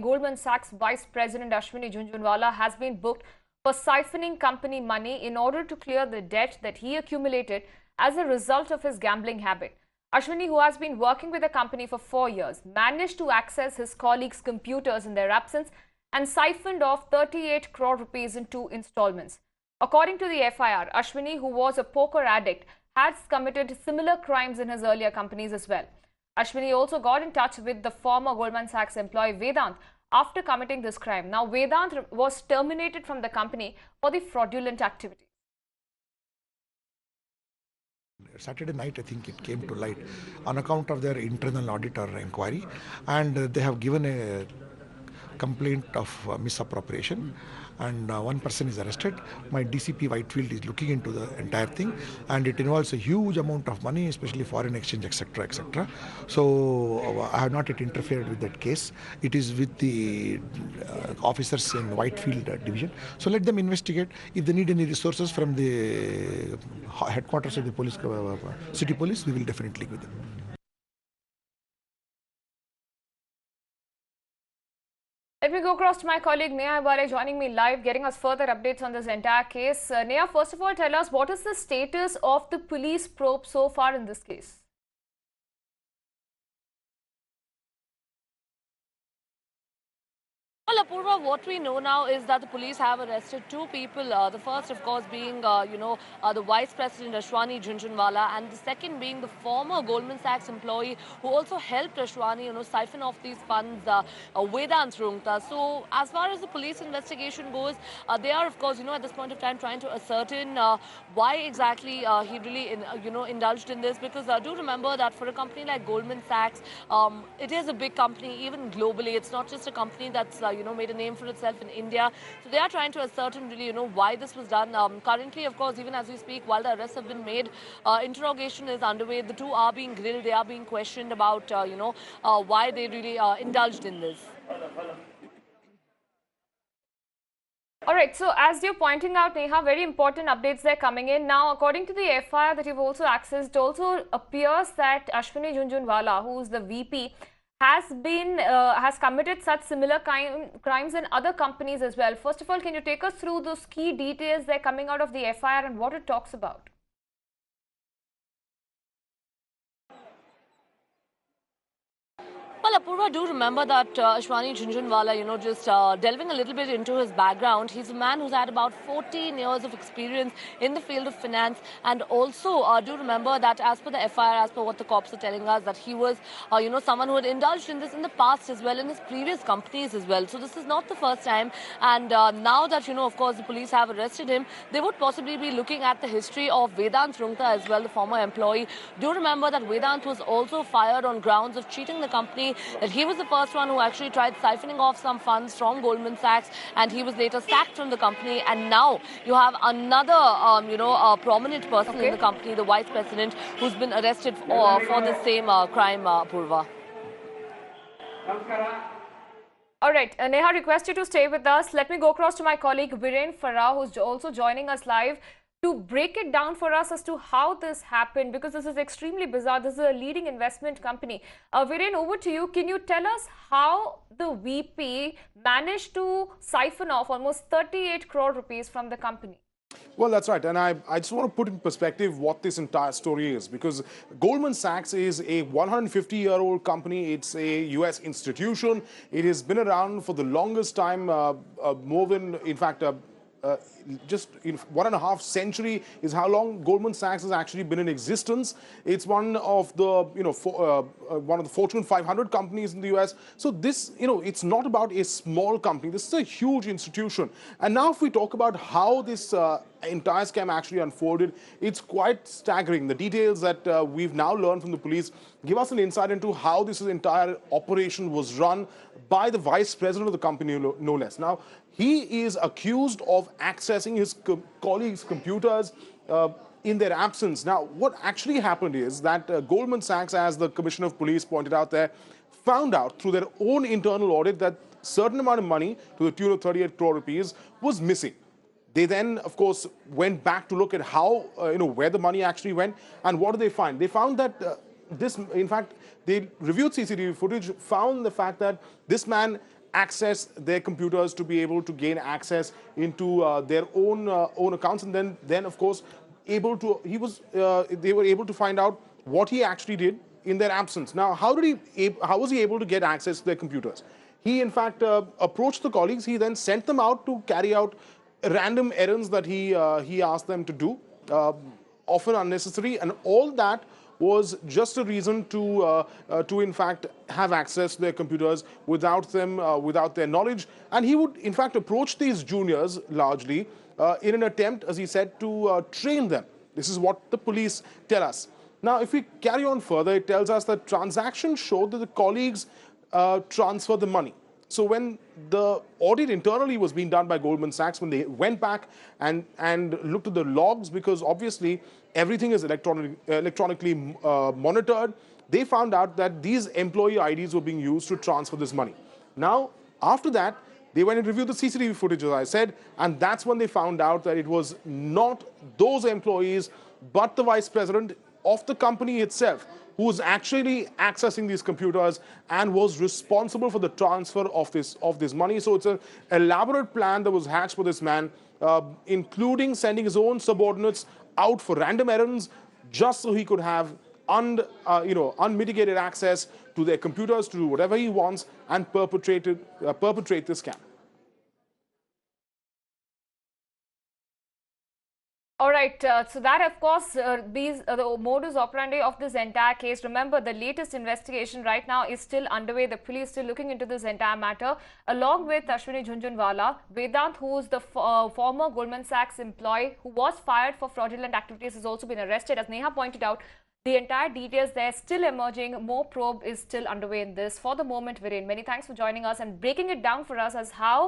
Goldman Sachs Vice President Ashwani Jhunjhunwala has been booked for siphoning company money in order to clear the debt that he accumulated as a result of his gambling habit. Ashwani, who has been working with the company for 4 years, managed to access his colleagues' computers in their absence and siphoned off 38 crore rupees in 2 installments. According to the FIR, Ashwani, who was a poker addict, has committed similar crimes in his earlier companies as well. Ashwani also got in touch with the former Goldman Sachs employee Vedant after committing this crime. Now, Vedant was terminated from the company for the fraudulent activity. Saturday night, I think it came to light on account of their internal auditor inquiry, and they have given a complaint of misappropriation, and one person is arrested. My DCP Whitefield is looking into the entire thing, and it involves a huge amount of money, especially foreign exchange, etc., etc. So I have not yet interfered with that case. It is with the officers in Whitefield division. So let them investigate. If they need any resources from the headquarters of the police, city police, we will definitely give them. Let me go across to my colleague Neha Ibare joining me live, getting us further updates on this entire case. Neha, first of all, tell us what is the status of the police probe so far in this case? Well, Apurva, what we know now is that the police have arrested 2 people. The first, of course, being, the Vice President Ashwani Jhunjhunwala, and the second being the former Goldman Sachs employee who also helped Ashwani, siphon off these funds, Vedant Rungta. So, as far as the police investigation goes, they are, of course, at this point of time trying to ascertain why exactly he really, indulged in this. Because do remember that for a company like Goldman Sachs, it is a big company, even globally. It's not just a company that's made a name for itself in India. So they are trying to ascertain really, why this was done. Currently, of course, even as we speak, while the arrests have been made, interrogation is underway. The 2 are being grilled. They are being questioned about, why they really indulged in this. All right, so as you're pointing out, Neha, very important updates are coming in. Now, according to the FIR that you've also accessed, also appears that Ashwani Jhunjhunwala, who is the VP, has committed such similar crimes in other companies as well. First of all, can you take us through those key details that are coming out of the FIR and what it talks about? Well, Apurva, do remember that Ashwani Jhunjhunwala, just delving a little bit into his background, he's a man who's had about 14 years of experience in the field of finance. And also do remember that as per the FIR, as per what the cops are telling us, that he was, someone who had indulged in this in the past as well, in his previous companies as well. So this is not the first time. And now that, of course, the police have arrested him, they would possibly be looking at the history of Vedant Rungta as well, the former employee. Do remember that Vedant was also fired on grounds of cheating the company, that he was the first one who actually tried siphoning off some funds from Goldman Sachs, and he was later sacked from the company. And now you have another, prominent person in the company, the vice president, who's been arrested for the same crime, Purva. All right, Neha, request you to stay with us. Let me go across to my colleague Viren Farah, who's also joining us live, to break it down for us as to how this happened, because this is extremely bizarre. This is a leading investment company. Viren, over to you. Can you tell us how the VP managed to siphon off almost 38 crore rupees from the company? Well, that's right. And I just want to put in perspective what this entire story is, because Goldman Sachs is a 150-year-old company. It's a U.S. institution. It has been around for the longest time, more than, in fact, just 1.5 century is how long Goldman Sachs has actually been in existence. It's one of the, one of the Fortune 500 companies in the US. So this, it's not about a small company. This is a huge institution. And now if we talk about how this entire scam actually unfolded, it's quite staggering. The details that we've now learned from the police give us an insight into how this entire operation was run by the vice president of the company, no less. Now, he is accused of accessing his colleagues' computers in their absence. Now, what actually happened is that Goldman Sachs, as the Commissioner of Police pointed out there, found out through their own internal audit that a certain amount of money to the tune of 38 crore rupees was missing. They then, of course, went back to look at how, where the money actually went. And what did they find? They found that in fact, they reviewed CCTV footage, found the fact that this man access their computers to be able to gain access into their own accounts, and then of course they were able to find out what he actually did in their absence. Now, how was he able to get access to their computers? He in fact approached the colleagues. He then sent them out to carry out random errands that he asked them to do, often unnecessary, and all that was just a reason to in fact have access to their computers without their knowledge. And he would in fact approach these juniors largely in an attempt, as he said, to train them. This is what the police tell us. Now, if we carry on further, it tells us that transactions showed that the colleagues transferred the money. So when the audit internally was being done by Goldman Sachs, when they went back and looked at the logs, because obviously everything is electronically monitored, they found out that these employee IDs were being used to transfer this money. Now, after that, they went and reviewed the CCTV footage, as I said, and that's when they found out that it was not those employees, but the vice president of the company itself who was actually accessing these computers and was responsible for the transfer of this money. So it's an elaborate plan that was hatched for this man, including sending his own subordinates out for random errands just so he could have unmitigated access to their computers to do whatever he wants and perpetrate this scam. All right, so that of course the modus operandi of this entire case. Remember, the latest investigation right now is still underway. The police still looking into this entire matter, along with Ashwani Jhunjhunwala. Vedant, who is the former Goldman Sachs employee who was fired for fraudulent activities, has also been arrested. As Neha pointed out, the entire details there still emerging. More probe is still underway in this. For the moment, Viren, many thanks for joining us and breaking it down for us as how